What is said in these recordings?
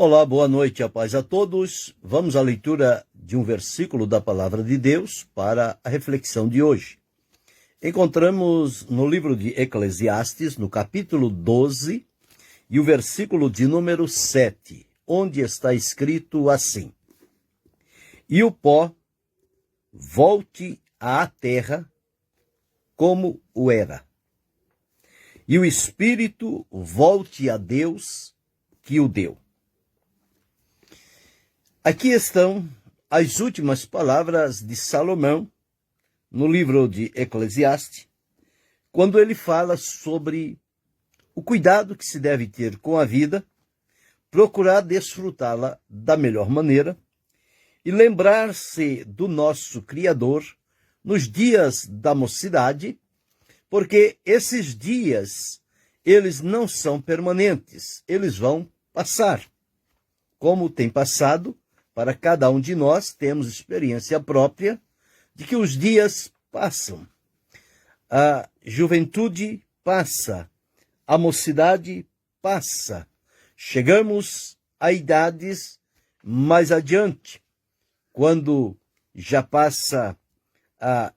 Olá, boa noite, a paz a todos. Vamos à leitura de um versículo da Palavra de Deus para a reflexão de hoje. Encontramos no livro de Eclesiastes, no capítulo 12, e o versículo de número 7, onde está escrito assim: E o pó volte à terra como o era, e o espírito volte a Deus que o deu. Aqui estão as últimas palavras de Salomão no livro de Eclesiastes, quando ele fala sobre o cuidado que se deve ter com a vida, procurar desfrutá-la da melhor maneira e lembrar-se do nosso Criador nos dias da mocidade, porque esses dias, eles não são permanentes, eles vão passar. Como tem passado, para cada um de nós, temos experiência própria de que os dias passam. A juventude passa, a mocidade passa. Chegamos a idades mais adiante, quando já passa a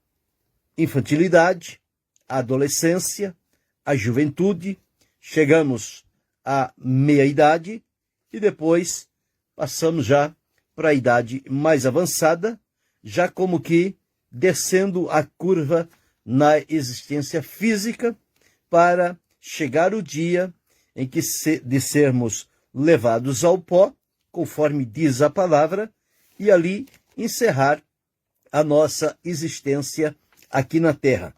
infantilidade, a adolescência, a juventude, chegamos à meia-idade e depois passamos já para a idade mais avançada, já como que descendo a curva na existência física, para chegar o dia em que de sermos levados ao pó, conforme diz a palavra, e ali encerrar a nossa existência aqui na Terra.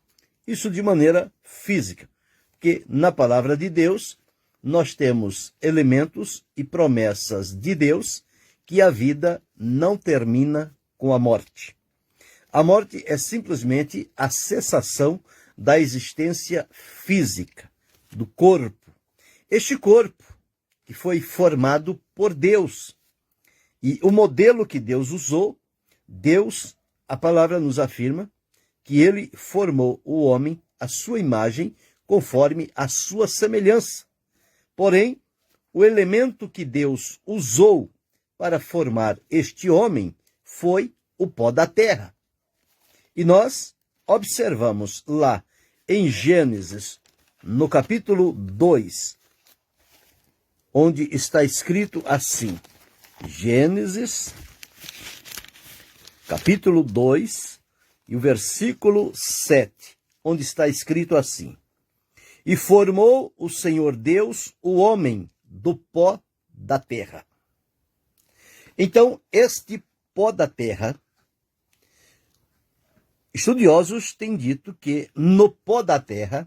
Isso de maneira física, porque na palavra de Deus nós temos elementos e promessas de Deus que a vida não termina com a morte. A morte é simplesmente a cessação da existência física, do corpo. Este corpo que foi formado por Deus. E o modelo que Deus usou, Deus, a palavra nos afirma, que ele formou o homem à sua imagem, conforme a sua semelhança. Porém, o elemento que Deus usou para formar este homem foi o pó da terra. E nós observamos lá em Gênesis, no capítulo 2, onde está escrito assim, Gênesis, capítulo 2, e o versículo 7, onde está escrito assim: E formou o Senhor Deus o homem do pó da terra. Então, este pó da terra, estudiosos têm dito que no pó da terra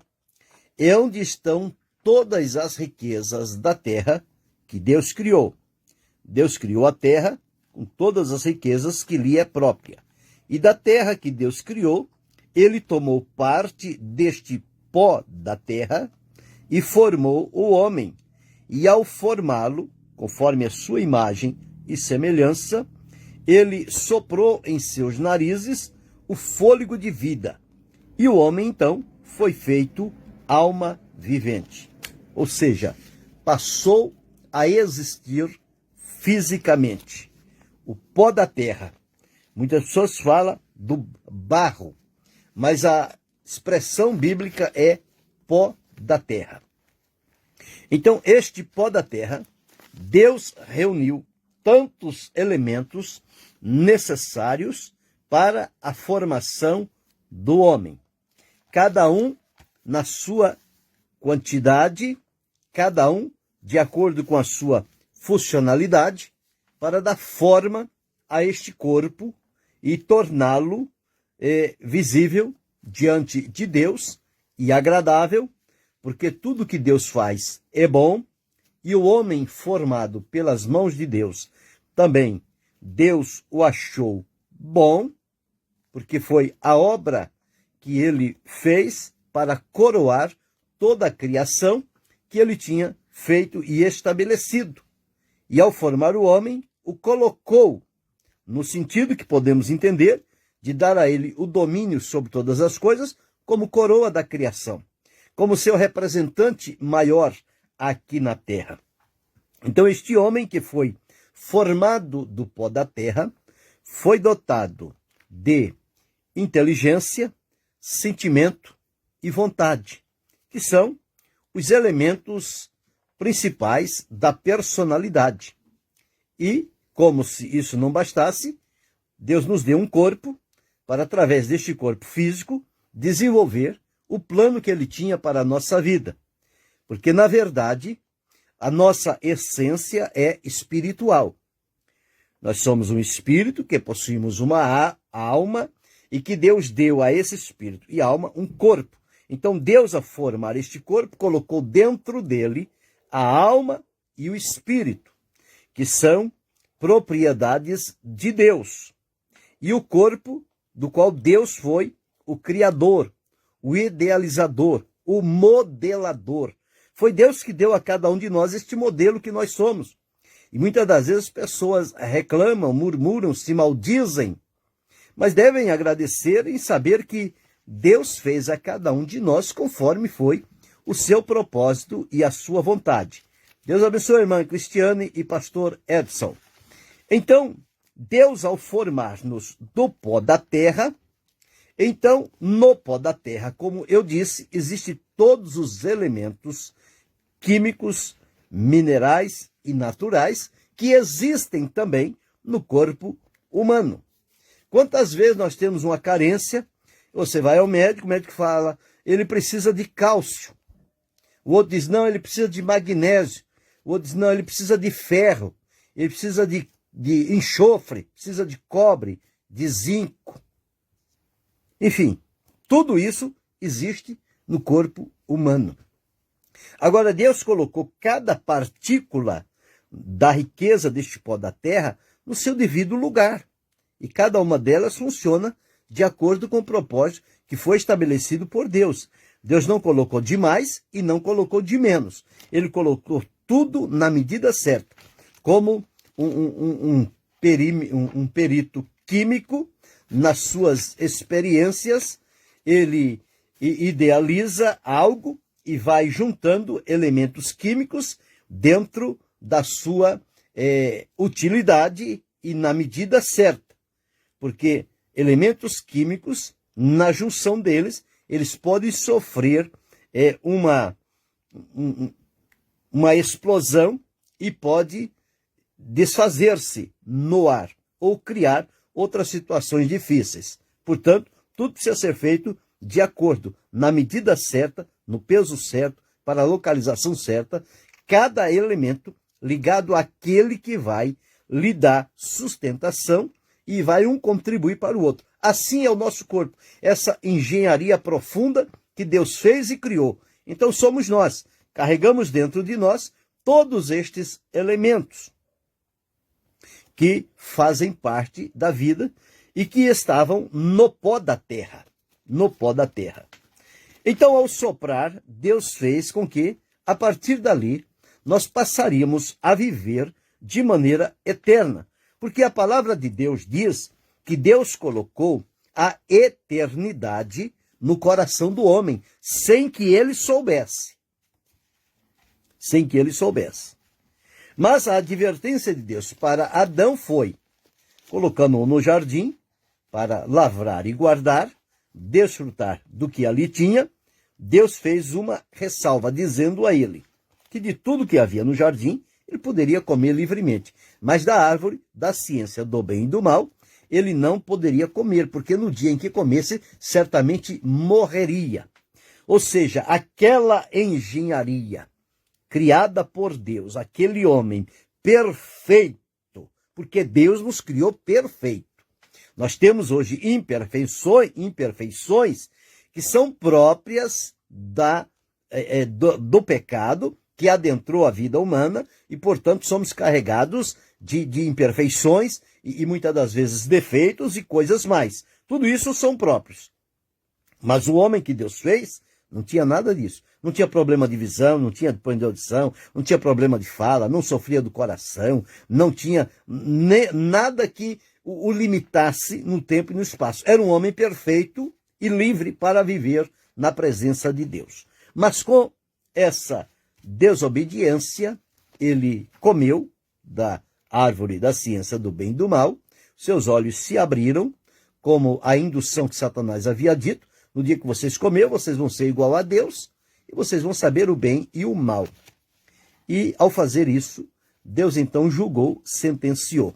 é onde estão todas as riquezas da terra que Deus criou. Deus criou a terra com todas as riquezas que lhe é própria. E da terra que Deus criou, ele tomou parte deste pó da terra e formou o homem. E ao formá-lo, conforme a sua imagem e semelhança, ele soprou em seus narizes o fôlego de vida. E o homem, então, foi feito alma vivente. Ou seja, passou a existir fisicamente. O pó da terra. Muitas pessoas falam do barro, mas a expressão bíblica é pó da terra. Então, este pó da terra, Deus reuniu tantos elementos necessários para a formação do homem. Cada um na sua quantidade, cada um de acordo com a sua funcionalidade, para dar forma a este corpo e torná-lo visível diante de Deus e agradável, porque tudo que Deus faz é bom, e o homem formado pelas mãos de Deus também, Deus o achou bom, porque foi a obra que ele fez para coroar toda a criação que ele tinha feito e estabelecido. E ao formar o homem, o colocou no sentido que podemos entender de dar a ele o domínio sobre todas as coisas, como coroa da criação, como seu representante maior aqui na terra. Então, este homem que foi formado do pó da terra, foi dotado de inteligência, sentimento e vontade, que são os elementos principais da personalidade. E, como se isso não bastasse, Deus nos deu um corpo para, através deste corpo físico, desenvolver o plano que ele tinha para a nossa vida. Porque, na verdade, a nossa essência é espiritual. Nós somos um espírito que possuímos uma alma e que Deus deu a esse espírito e alma um corpo. Então, Deus, a formar este corpo, colocou dentro dele a alma e o espírito, que são propriedades de Deus. E o corpo, do qual Deus foi o criador, o idealizador, o modelador. Foi Deus que deu a cada um de nós este modelo que nós somos. E muitas das vezes as pessoas reclamam, murmuram, se maldizem, mas devem agradecer em saber que Deus fez a cada um de nós conforme foi o seu propósito e a sua vontade. Deus abençoe a irmã Cristiane e pastor Edson. Então, Deus, ao formar-nos do pó da terra, então, no pó da terra, como eu disse, existem todos os elementos químicos, minerais e naturais que existem também no corpo humano. Quantas vezes nós temos uma carência, você vai ao médico, o médico fala, ele precisa de cálcio. O outro diz, não, ele precisa de magnésio. O outro diz, não, ele precisa de ferro. Ele precisa de enxofre, precisa de cobre, de zinco. Enfim, tudo isso existe no corpo humano. Agora, Deus colocou cada partícula da riqueza deste pó da terra no seu devido lugar. E cada uma delas funciona de acordo com o propósito que foi estabelecido por Deus. Deus não colocou de mais e não colocou de menos. Ele colocou tudo na medida certa. Como um perito químico, nas suas experiências, ele idealiza algo e vai juntando elementos químicos dentro da sua utilidade e na medida certa. Porque elementos químicos, na junção deles, eles podem sofrer uma explosão e pode desfazer-se no ar ou criar outras situações difíceis. Portanto, tudo precisa ser feito de acordo, na medida certa, no peso certo, para a localização certa, cada elemento ligado àquele que vai lhe dar sustentação e vai um contribuir para o outro. Assim é o nosso corpo, essa engenharia profunda que Deus fez e criou. Então somos nós, carregamos dentro de nós todos estes elementos que fazem parte da vida e que estavam no pó da terra. No pó da terra. Então, ao soprar, Deus fez com que, a partir dali, nós passaríamos a viver de maneira eterna. Porque a palavra de Deus diz que Deus colocou a eternidade no coração do homem, sem que ele soubesse. Sem que ele soubesse. Mas a advertência de Deus para Adão foi, colocando-o no jardim, para lavrar e guardar, desfrutar do que ali tinha, Deus fez uma ressalva, dizendo a ele que de tudo que havia no jardim, ele poderia comer livremente, mas da árvore da ciência do bem e do mal, ele não poderia comer, porque no dia em que comesse, certamente morreria. Ou seja, aquela engenharia criada por Deus, aquele homem perfeito, porque Deus nos criou perfeito. Nós temos hoje imperfeições que são próprias do pecado que adentrou a vida humana e, portanto, somos carregados de imperfeições e muitas das vezes defeitos e coisas mais. Tudo isso são próprios. Mas o homem que Deus fez não tinha nada disso. Não tinha problema de visão, não tinha problema de audição, não tinha problema de fala, não sofria do coração, não tinha nada que o limitasse no tempo e no espaço. Era um homem perfeito e livre para viver na presença de Deus. Mas com essa desobediência, ele comeu da árvore da ciência do bem e do mal, seus olhos se abriram, como a indução que Satanás havia dito: no dia que vocês comerem, vocês vão ser igual a Deus, e vocês vão saber o bem e o mal. E, ao fazer isso, Deus então julgou, sentenciou.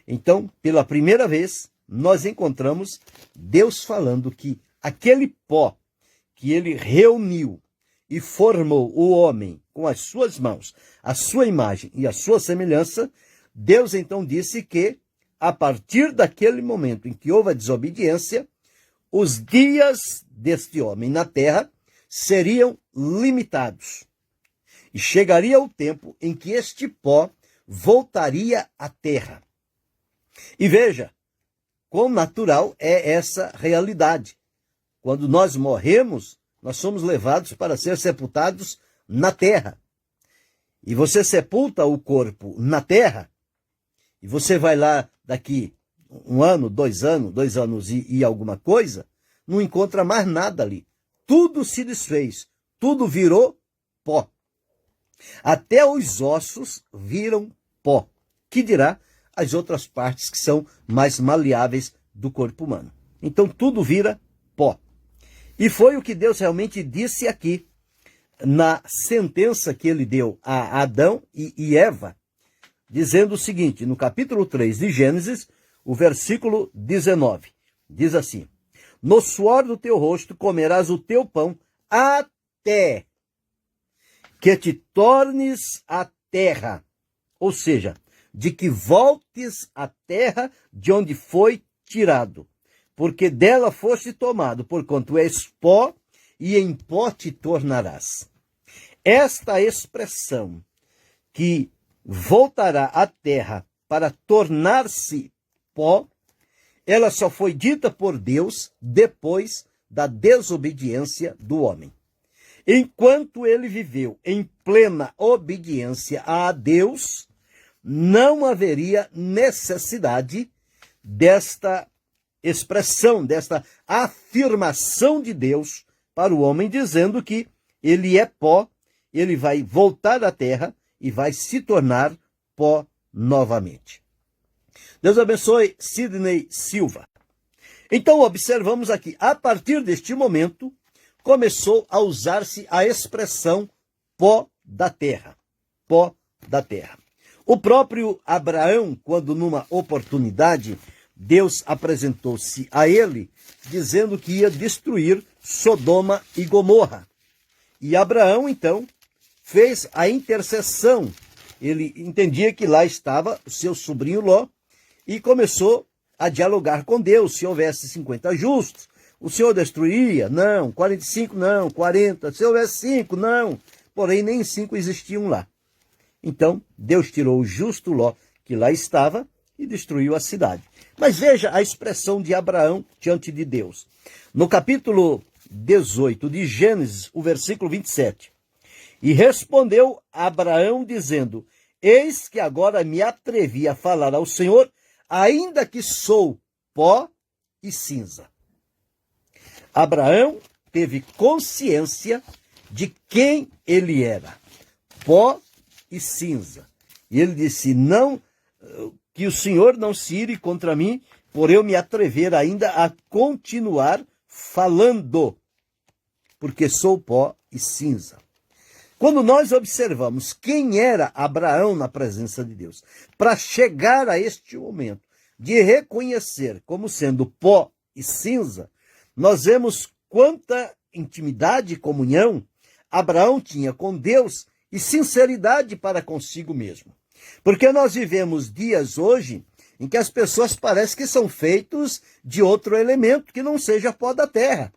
Então, pela primeira vez, nós encontramos Deus falando que aquele pó que ele reuniu e formou o homem com as suas mãos, a sua imagem e a sua semelhança, Deus então disse que, a partir daquele momento em que houve a desobediência, os dias deste homem na terra seriam limitados. E chegaria o tempo em que este pó voltaria à terra. E veja, quão natural é essa realidade. Quando nós morremos, nós somos levados para ser sepultados na terra. E você sepulta o corpo na terra, e você vai lá daqui 1 ano, 2 anos e alguma coisa, não encontra mais nada ali. Tudo se desfez, tudo virou pó. Até os ossos viram pó. Que dirá as outras partes que são mais maleáveis do corpo humano. Então tudo vira pó. E foi o que Deus realmente disse aqui, na sentença que ele deu a Adão e Eva, dizendo o seguinte, no capítulo 3 de Gênesis, o versículo 19, diz assim: no suor do teu rosto comerás o teu pão até que te tornes a terra, ou seja, de que voltes à terra de onde foi tirado, porque dela foste tomado, porquanto és pó, e em pó te tornarás. Esta expressão, que voltará à terra para tornar-se pó, ela só foi dita por Deus depois da desobediência do homem. Enquanto ele viveu em plena obediência a Deus, não haveria necessidade desta expressão, desta afirmação de Deus para o homem, dizendo que ele é pó, ele vai voltar à terra e vai se tornar pó novamente. Deus abençoe Sidney Silva. Então observamos aqui, a partir deste momento, começou a usar-se a expressão pó da terra. Pó da terra. O próprio Abraão, quando numa oportunidade, Deus apresentou-se a ele, dizendo que ia destruir Sodoma e Gomorra. E Abraão, então, fez a intercessão. Ele entendia que lá estava o seu sobrinho Ló e começou a dialogar com Deus. Se houvesse 50 justos, o Senhor destruiria? Não. 45? Não. 40? Se houvesse 5? Não. Porém, nem 5 existiam lá. Então, Deus tirou o justo Ló, que lá estava, e destruiu a cidade. Mas veja a expressão de Abraão diante de Deus. No capítulo 18 de Gênesis, o versículo 27. E respondeu Abraão, dizendo: eis que agora me atrevi a falar ao Senhor, ainda que sou pó e cinza. Abraão teve consciência de quem ele era, pó e cinza. E ele disse: não, que o Senhor não se ire contra mim, por eu me atrever ainda a continuar falando, porque sou pó e cinza. Quando nós observamos quem era Abraão na presença de Deus, para chegar a este momento de reconhecer como sendo pó e cinza, nós vemos quanta intimidade e comunhão Abraão tinha com Deus e sinceridade para consigo mesmo. Porque nós vivemos dias hoje em que as pessoas parecem que são feitos de outro elemento que não seja pó da terra.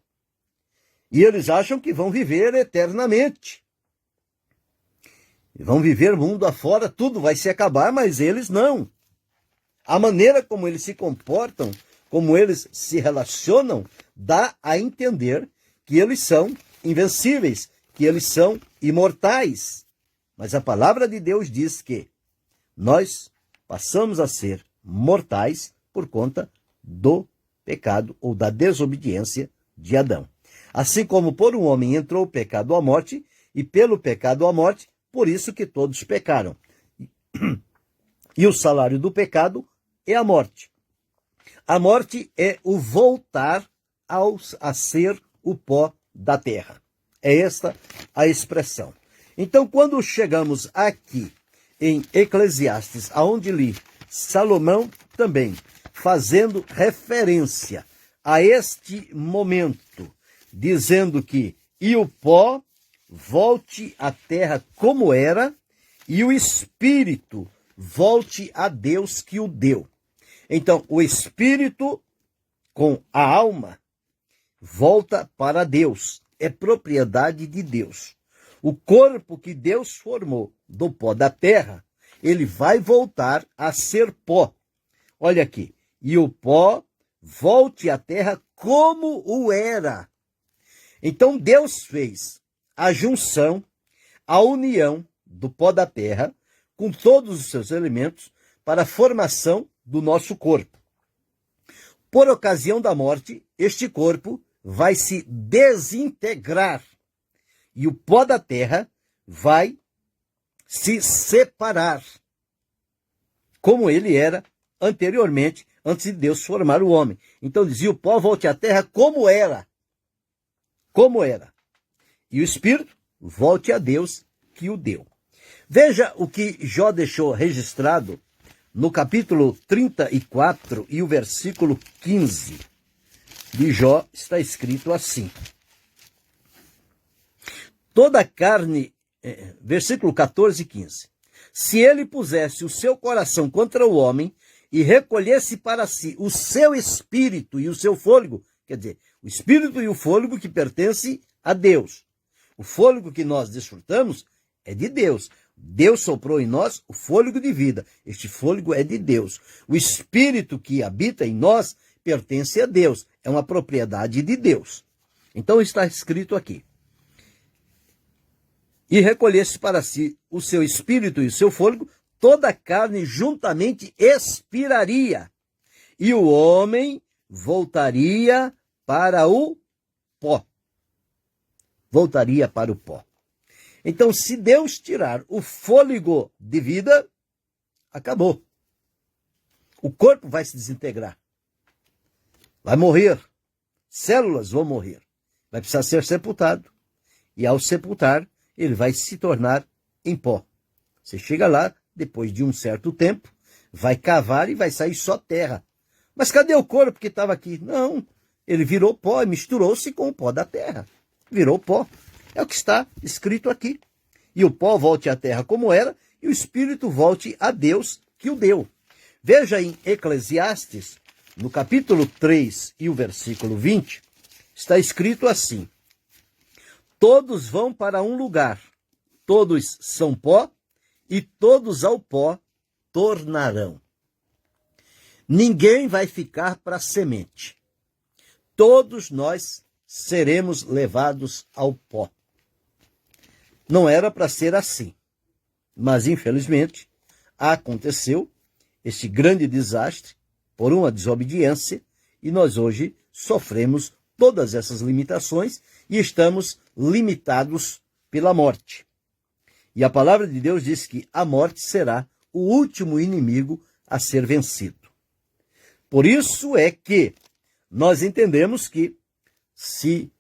E eles acham que vão viver eternamente. Vão viver mundo afora, tudo vai se acabar, mas eles não. A maneira como eles se comportam, como eles se relacionam, dá a entender que eles são invencíveis, que eles são imortais. Mas a palavra de Deus diz que nós passamos a ser mortais por conta do pecado ou da desobediência de Adão. Assim como por um homem entrou o pecado à morte, e pelo pecado à morte, por isso que todos pecaram. E o salário do pecado é a morte. A morte é o voltar a ser o pó da terra. É esta a expressão. Então, quando chegamos aqui em Eclesiastes, aonde li Salomão também fazendo referência a este momento, dizendo que e o pó volte à terra como era, e o espírito volte a Deus que o deu. Então, o espírito com a alma volta para Deus, é propriedade de Deus. O corpo que Deus formou do pó da terra, ele vai voltar a ser pó. Olha aqui, e o pó volte à terra como o era. Então Deus fez a junção, a união do pó da terra com todos os seus elementos para a formação do nosso corpo. Por ocasião da morte, este corpo vai se desintegrar e o pó da terra vai se separar, como ele era anteriormente, antes de Deus formar o homem. Então dizia, o pó volte à terra como era. Como era. E o espírito volte a Deus que o deu. Veja o que Jó deixou registrado no capítulo 34 e o versículo 15 de Jó, está escrito assim. Toda carne, versículo 14 e 15. Se ele pusesse o seu coração contra o homem e recolhesse para si o seu espírito e o seu fôlego, quer dizer, o espírito e o fôlego que pertence a Deus. O fôlego que nós desfrutamos é de Deus. Deus soprou em nós o fôlego de vida. Este fôlego é de Deus. O espírito que habita em nós pertence a Deus. É uma propriedade de Deus. Então está escrito aqui. E recolhesse para si o seu espírito e o seu fôlego, toda a carne juntamente expiraria, e o homem voltaria para o pó. Voltaria para o pó. Então, se Deus tirar o fôlego de vida, acabou. O corpo vai se desintegrar. Vai morrer. Células vão morrer. Vai precisar ser sepultado. E ao sepultar, ele vai se tornar em pó. Você chega lá, depois de um certo tempo, vai cavar e vai sair só terra. Mas cadê o corpo que estava aqui? Não, ele virou pó e misturou-se com o pó da terra. Virou pó. É o que está escrito aqui. E o pó volte à terra como era, e o espírito volte a Deus que o deu. Veja em Eclesiastes, no capítulo 3 e o versículo 20, está escrito assim. Todos vão para um lugar, todos são pó, e todos ao pó tornarão. Ninguém vai ficar para semente. Todos nós seremos levados ao pó. Não era para ser assim, mas infelizmente aconteceu este grande desastre por uma desobediência e nós hoje sofremos todas essas limitações e estamos limitados pela morte. E a palavra de Deus diz que a morte será o último inimigo a ser vencido. Por isso é que nós entendemos que se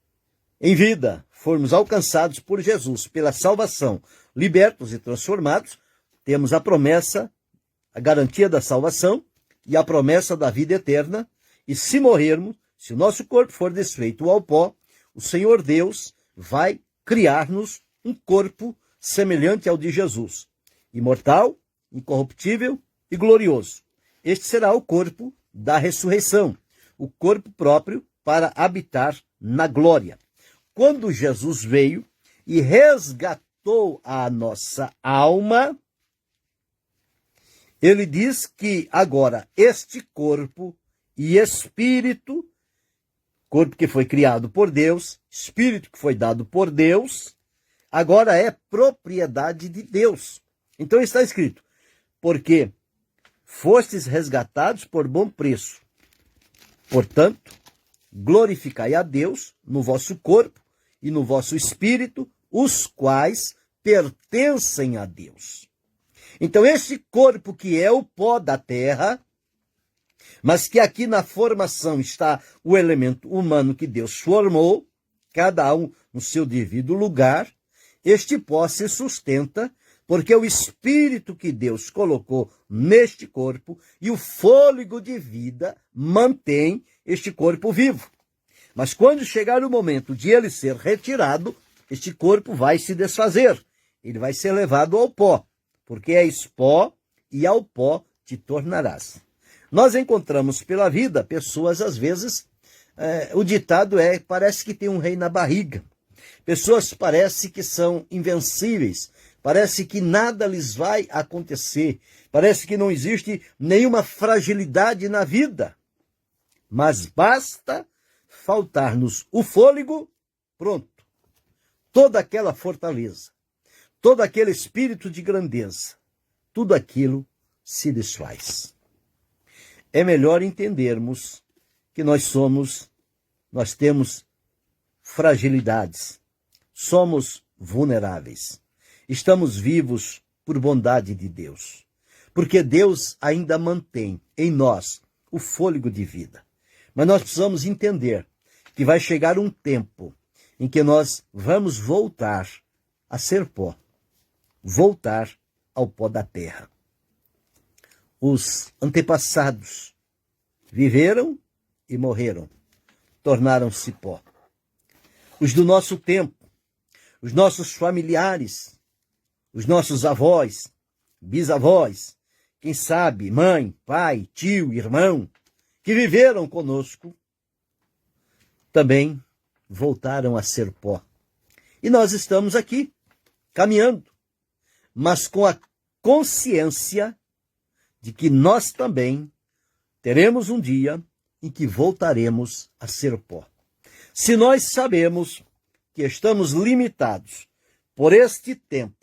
em vida formos alcançados por Jesus, pela salvação, libertos e transformados, temos a promessa, a garantia da salvação e a promessa da vida eterna. E se morrermos, se o nosso corpo for desfeito ao pó, o Senhor Deus vai criar-nos um corpo semelhante ao de Jesus, imortal, incorruptível e glorioso. Este será o corpo da ressurreição, o corpo próprio para habitar na glória. Quando Jesus veio e resgatou a nossa alma, ele diz que agora este corpo e espírito, corpo que foi criado por Deus, espírito que foi dado por Deus, agora é propriedade de Deus. Então está escrito, porque fostes resgatados por bom preço. Portanto, glorificai a Deus no vosso corpo e no vosso espírito, os quais pertencem a Deus. Então, este corpo que é o pó da terra, mas que aqui na formação está o elemento humano que Deus formou, cada um no seu devido lugar, este pó se sustenta porque o espírito que Deus colocou neste corpo e o fôlego de vida mantém este corpo vivo. Mas quando chegar o momento de ele ser retirado, este corpo vai se desfazer. Ele vai ser levado ao pó, porque és pó e ao pó te tornarás. Nós encontramos pela vida pessoas, às vezes, o ditado parece que tem um rei na barriga. Pessoas parece que são invencíveis, parece que nada lhes vai acontecer, parece que não existe nenhuma fragilidade na vida. Mas basta faltar-nos o fôlego, pronto. Toda aquela fortaleza, todo aquele espírito de grandeza, tudo aquilo se desfaz. É melhor entendermos que nós temos fragilidades, somos vulneráveis. Estamos vivos por bondade de Deus, porque Deus ainda mantém em nós o fôlego de vida. Mas nós precisamos entender que vai chegar um tempo em que nós vamos voltar a ser pó, voltar ao pó da terra. Os antepassados viveram e morreram, tornaram-se pó. Os do nosso tempo, os nossos familiares, os nossos avós, bisavós, quem sabe, mãe, pai, tio, irmão, que viveram conosco, também voltaram a ser pó. E nós estamos aqui, caminhando, mas com a consciência de que nós também teremos um dia em que voltaremos a ser pó. Se nós sabemos que estamos limitados por este tempo,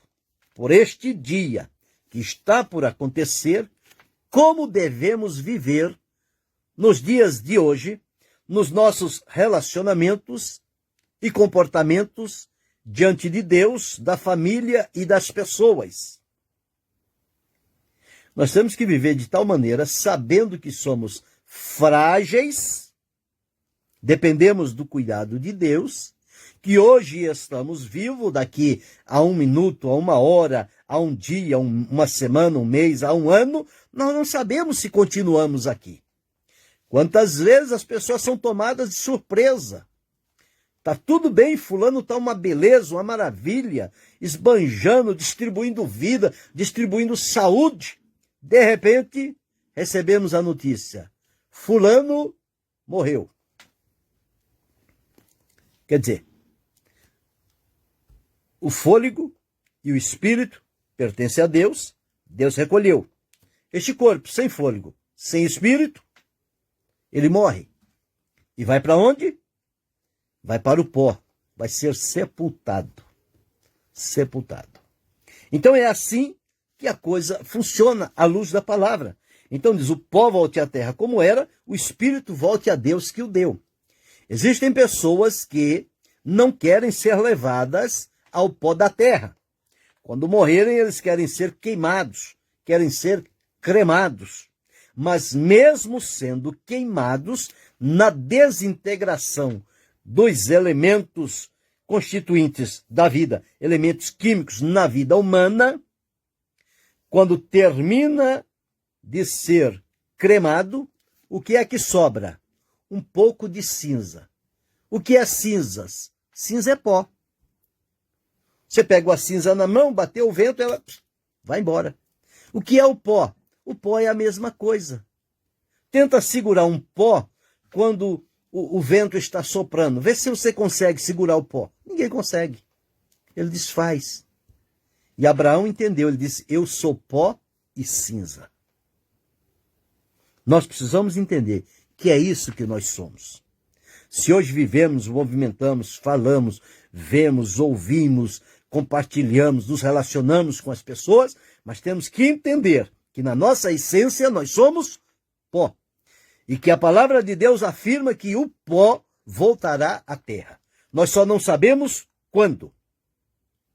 por este dia que está por acontecer, como devemos viver nos dias de hoje, nos nossos relacionamentos e comportamentos diante de Deus, da família e das pessoas. Nós temos que viver de tal maneira, sabendo que somos frágeis, dependemos do cuidado de Deus, que hoje estamos vivos, daqui a 1 minuto, a 1 hora, a 1 dia, uma semana, 1 mês, a 1 ano, nós não sabemos se continuamos aqui. Quantas vezes as pessoas são tomadas de surpresa. Tá tudo bem, fulano tá uma beleza, uma maravilha, esbanjando, distribuindo vida, distribuindo saúde. De repente, recebemos a notícia: fulano morreu. Quer dizer, o fôlego e o espírito pertencem a Deus, Deus recolheu. Este corpo sem fôlego, sem espírito, ele morre. E vai para onde? Vai para o pó, vai ser sepultado. Sepultado. Então é assim que a coisa funciona à luz da palavra. Então diz, o pó volte à terra como era, o espírito volte a Deus que o deu. Existem pessoas que não querem ser levadas ao pó da terra. Quando morrerem, eles querem ser queimados, querem ser cremados. Mas mesmo sendo queimados, na desintegração dos elementos constituintes da vida, elementos químicos na vida humana, quando termina de ser cremado, o que é que sobra? Um pouco de cinza. O que é cinzas? Cinza é pó. Você pega a cinza na mão, bateu o vento, ela vai embora. O que é o pó? O pó é a mesma coisa. Tenta segurar um pó quando o vento está soprando. Vê se você consegue segurar o pó. Ninguém consegue. Ele desfaz. E Abraão entendeu, ele disse, eu sou pó e cinza. Nós precisamos entender que é isso que nós somos. Se hoje vivemos, movimentamos, falamos, vemos, ouvimos, compartilhamos, nos relacionamos com as pessoas, mas temos que entender que na nossa essência nós somos pó. E que a palavra de Deus afirma que o pó voltará à terra. Nós só não sabemos quando.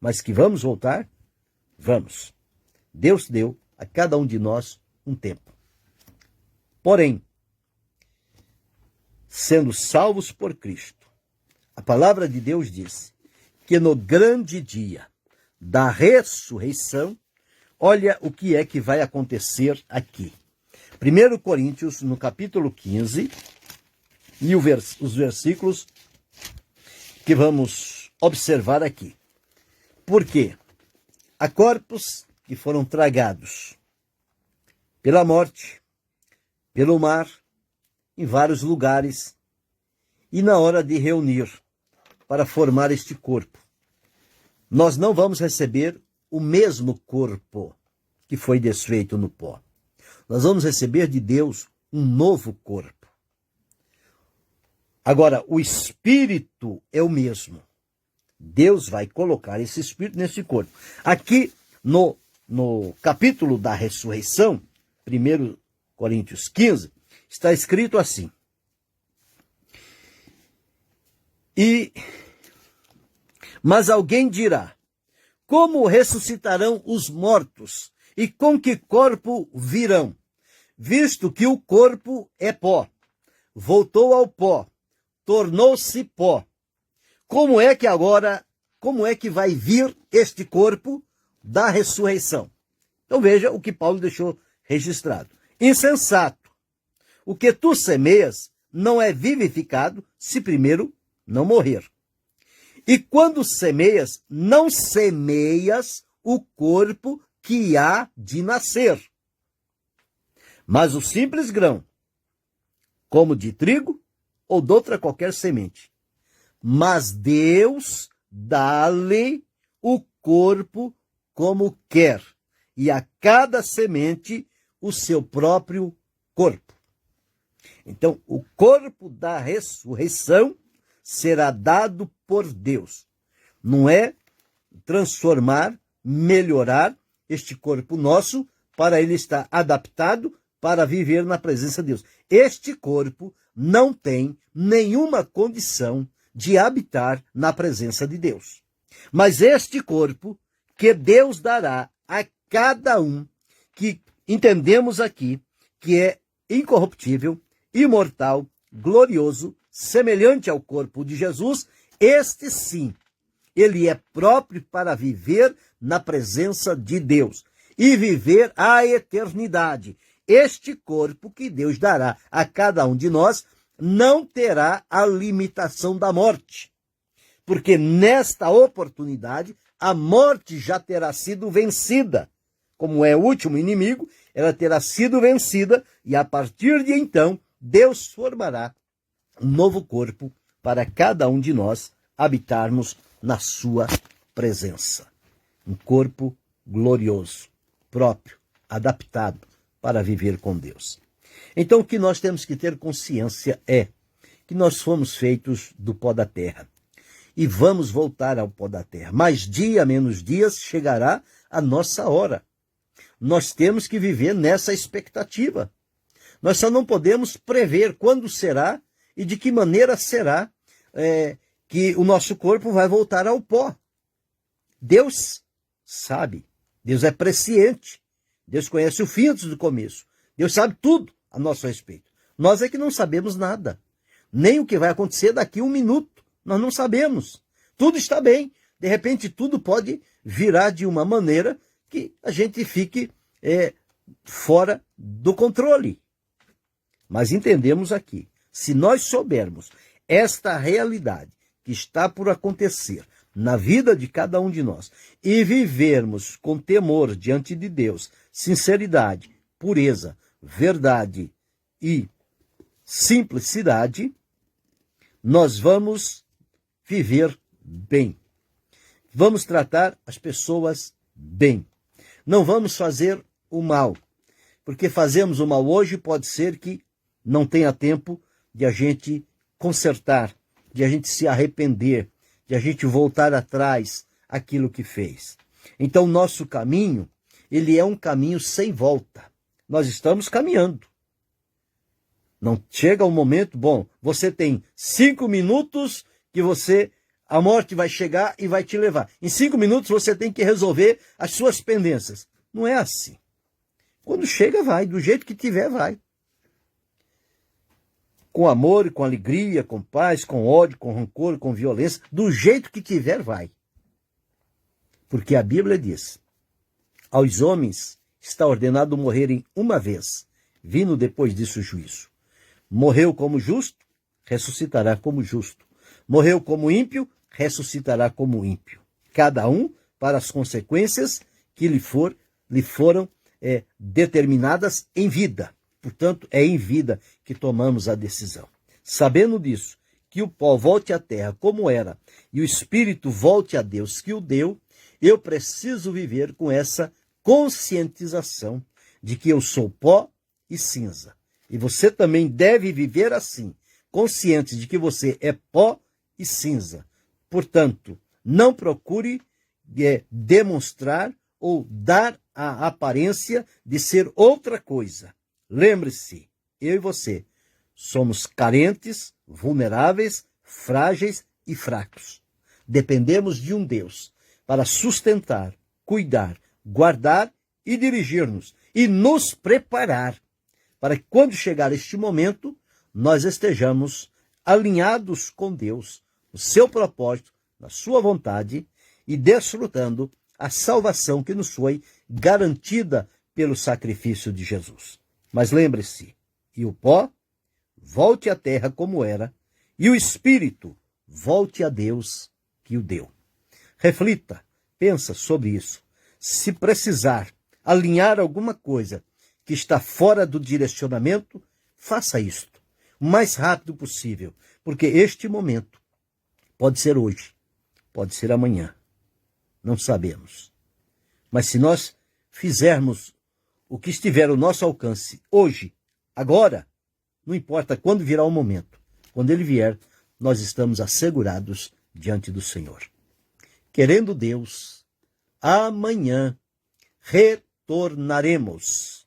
Mas que vamos voltar? Vamos. Deus deu a cada um de nós um tempo. Porém, sendo salvos por Cristo, a palavra de Deus diz que no grande dia da ressurreição, olha o que é que vai acontecer aqui. 1 Coríntios, no capítulo 15, e os versículos que vamos observar aqui. Por quê? Há corpos que foram tragados pela morte, pelo mar, em vários lugares, e na hora de reunir para formar este corpo, nós não vamos receber o mesmo corpo que foi desfeito no pó. Nós vamos receber de Deus um novo corpo. Agora, o espírito é o mesmo. Deus vai colocar esse espírito nesse corpo. Aqui, no capítulo da ressurreição, 1 Coríntios 15, está escrito assim: mas alguém dirá: como ressuscitarão os mortos? E com que corpo virão? Visto que o corpo é pó, voltou ao pó, tornou-se pó. Como é que vai vir este corpo da ressurreição? Então veja o que Paulo deixou registrado. Insensato, o que tu semeias não é vivificado se primeiro não morrer. E quando semeias, não semeias o corpo que há de nascer, mas o simples grão, como de trigo ou de outra qualquer semente. Mas Deus dá-lhe o corpo como quer, e a cada semente o seu próprio corpo. Então, o corpo da ressurreição será dado por Deus. Não é transformar, melhorar este corpo nosso para ele estar adaptado para viver na presença de Deus. Este corpo não tem nenhuma condição de habitar na presença de Deus. Mas este corpo que Deus dará a cada um, que entendemos aqui, que é incorruptível, imortal, glorioso, semelhante ao corpo de Jesus, este sim, ele é próprio para viver na presença de Deus e viver a eternidade. Este corpo que Deus dará a cada um de nós não terá a limitação da morte, porque nesta oportunidade a morte já terá sido vencida. Como é o último inimigo, ela terá sido vencida e a partir de então Deus formará um novo corpo para cada um de nós habitarmos na sua presença. Um corpo glorioso, próprio, adaptado para viver com Deus. Então o que nós temos que ter consciência é que nós fomos feitos do pó da terra e vamos voltar ao pó da terra. Mais dia, menos dias, chegará a nossa hora. Nós temos que viver nessa expectativa. Nós só não podemos prever quando será e de que maneira será que o nosso corpo vai voltar ao pó. Deus sabe, Deus é presciente, Deus conhece o fim antes do começo, Deus sabe tudo a nosso respeito. Nós é que não sabemos nada, nem o que vai acontecer daqui a um minuto, nós não sabemos. Tudo está bem, de repente tudo pode virar de uma maneira que a gente fique fora do controle. Mas entendemos aqui, se nós soubermos esta realidade que está por acontecer na vida de cada um de nós e vivermos com temor diante de Deus, sinceridade, pureza, verdade e simplicidade, nós vamos viver bem. Vamos tratar as pessoas bem. Não vamos fazer o mal, porque fazemos o mal hoje, pode ser que não tenha tempo de a gente consertar, de a gente se arrepender, de a gente voltar atrás aquilo que fez. Então, nosso caminho, ele é um caminho sem volta. Nós estamos caminhando. Não chega um momento, bom, você tem 5 minutos que você a morte vai chegar e vai te levar. Em 5 minutos você tem que resolver as suas pendências. Não é assim. Quando chega, vai. Do jeito que tiver, vai. Com amor, com alegria, com paz, com ódio, com rancor, com violência. Do jeito que tiver, vai. Porque a Bíblia diz: aos homens está ordenado morrerem uma vez, vindo depois disso o juízo. Morreu como justo, ressuscitará como justo. Morreu como ímpio, ressuscitará como ímpio. Cada um para as consequências que lhe foram determinadas em vida. Portanto, é em vida que tomamos a decisão. Sabendo disso, que o pó volte à terra como era e o espírito volte a Deus que o deu, eu preciso viver com essa conscientização de que eu sou pó e cinza. E você também deve viver assim, consciente de que você é pó e cinza. Portanto, não procure demonstrar ou dar a aparência de ser outra coisa. Lembre-se, eu e você somos carentes, vulneráveis, frágeis e fracos. Dependemos de um Deus para sustentar, cuidar, guardar e dirigir-nos e nos preparar para que quando chegar este momento, nós estejamos alinhados com Deus, no seu propósito, na sua vontade e desfrutando a salvação que nos foi garantida pelo sacrifício de Jesus. Mas lembre-se, e o pó volte à terra como era, e o espírito volte a Deus que o deu. Reflita, pensa sobre isso. Se precisar alinhar alguma coisa que está fora do direcionamento, faça isto o mais rápido possível, porque este momento pode ser hoje, pode ser amanhã, não sabemos. Mas se nós fizermos o que estiver ao nosso alcance hoje, agora, não importa quando virá o momento, quando ele vier, nós estamos assegurados diante do Senhor. Querendo Deus, amanhã retornaremos